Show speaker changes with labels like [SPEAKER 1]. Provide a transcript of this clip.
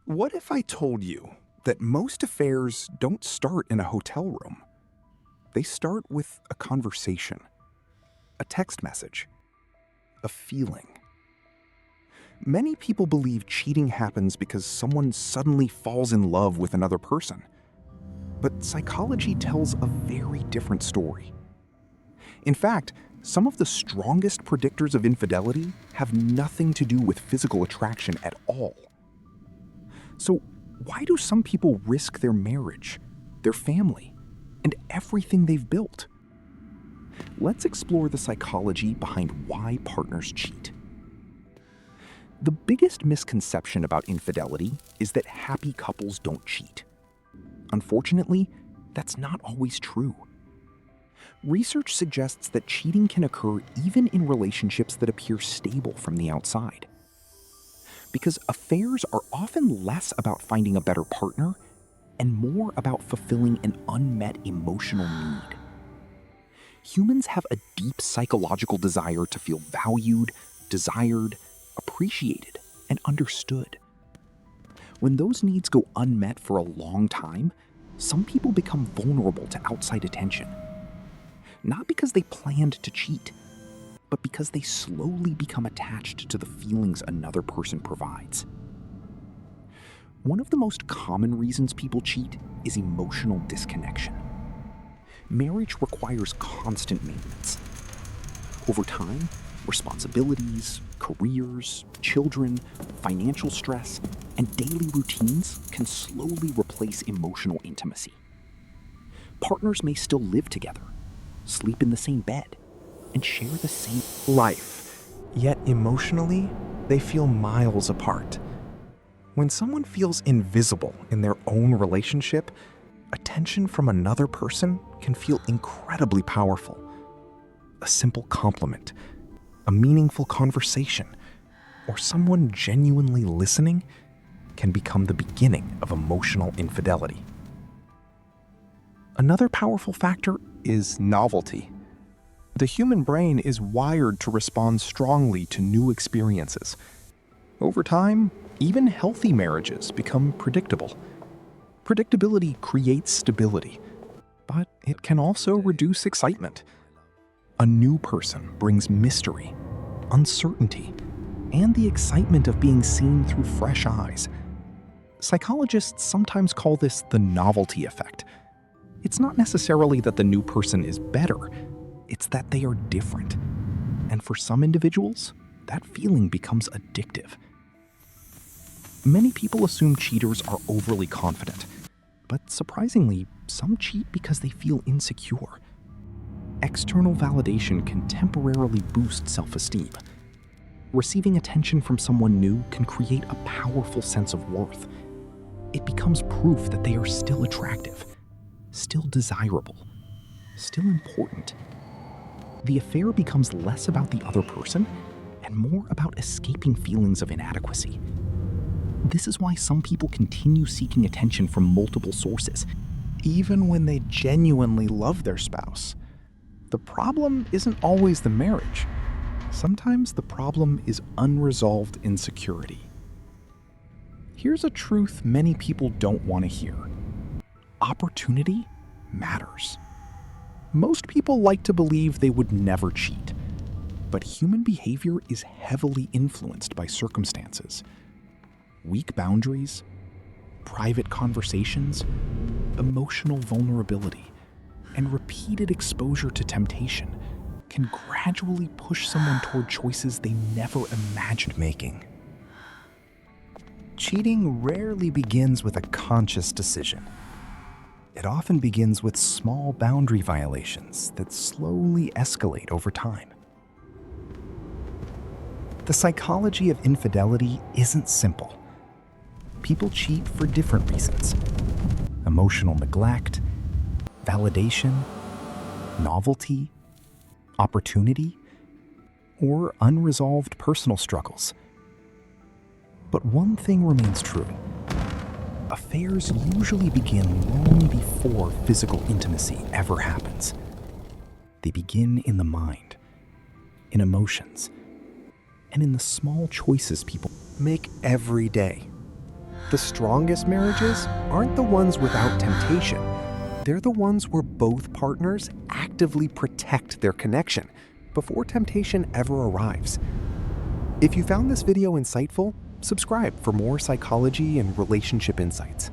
[SPEAKER 1] What if I told you that most affairs don't start in a hotel room? They start with a conversation, a text message, a feeling. Many people believe cheating happens because someone suddenly falls in love with another person. But psychology tells a very different story. In fact, some of the strongest predictors of infidelity have nothing to do with physical attraction at all. So, why do some people risk their marriage, their family, and everything they've built? Let's explore the psychology behind why partners cheat. The biggest misconception about infidelity is that happy couples don't cheat. Unfortunately, that's not always true. Research suggests that cheating can occur even in relationships that appear stable from the outside. Because affairs are often less about finding a better partner and more about fulfilling an unmet emotional need. Humans have a deep psychological desire to feel valued, desired, appreciated, and understood. When those needs go unmet for a long time, some people become vulnerable to outside attention. Not because they planned to cheat, but because they slowly become attached to the feelings another person provides. One of the most common reasons people cheat is emotional disconnection. Marriage requires constant maintenance. Over time, responsibilities, careers, children, financial stress, and daily routines can slowly replace emotional intimacy. Partners may still live together, sleep in the same bed, and share the same
[SPEAKER 2] life, yet emotionally, they feel miles apart. When someone feels invisible in their own relationship, attention from another person can feel incredibly powerful. A simple compliment, a meaningful conversation, or someone genuinely listening can become the beginning of emotional infidelity. Another powerful factor is novelty. The human brain is wired to respond strongly to new experiences. Over time, even healthy marriages become predictable. Predictability creates stability, but it can also reduce excitement. A new person brings mystery, uncertainty, and the excitement of being seen through fresh eyes. Psychologists sometimes call this the novelty effect. It's not necessarily that the new person is better, it's that they are different. And for some individuals, that feeling becomes addictive. Many people assume cheaters are overly confident, but surprisingly, some cheat because they feel insecure. External validation can temporarily boost self-esteem. Receiving attention from someone new can create a powerful sense of worth. It becomes proof that they are still attractive, still desirable, still important. The affair becomes less about the other person and more about escaping feelings of inadequacy. This is why some people continue seeking attention from multiple sources, even when they genuinely love their spouse. The problem isn't always the marriage. Sometimes the problem is unresolved insecurity. Here's a truth many people don't want to hear. Opportunity matters. Most people like to believe they would never cheat, but human behavior is heavily influenced by circumstances. Weak boundaries, private conversations, emotional vulnerability, and repeated exposure to temptation can gradually push someone toward choices they never imagined making. Cheating rarely begins with a conscious decision. It often begins with small boundary violations that slowly escalate over time. The psychology of infidelity isn't simple. People cheat for different reasons: emotional neglect, validation, novelty, opportunity, or unresolved personal struggles. But one thing remains true. Affairs usually begin long before physical intimacy ever happens. They begin in the mind, in emotions, and in the small choices people make every day.
[SPEAKER 3] The strongest marriages aren't the ones without temptation. They're the ones where both partners actively protect their connection before temptation ever arrives. If you found this video insightful, subscribe for more psychology and relationship insights.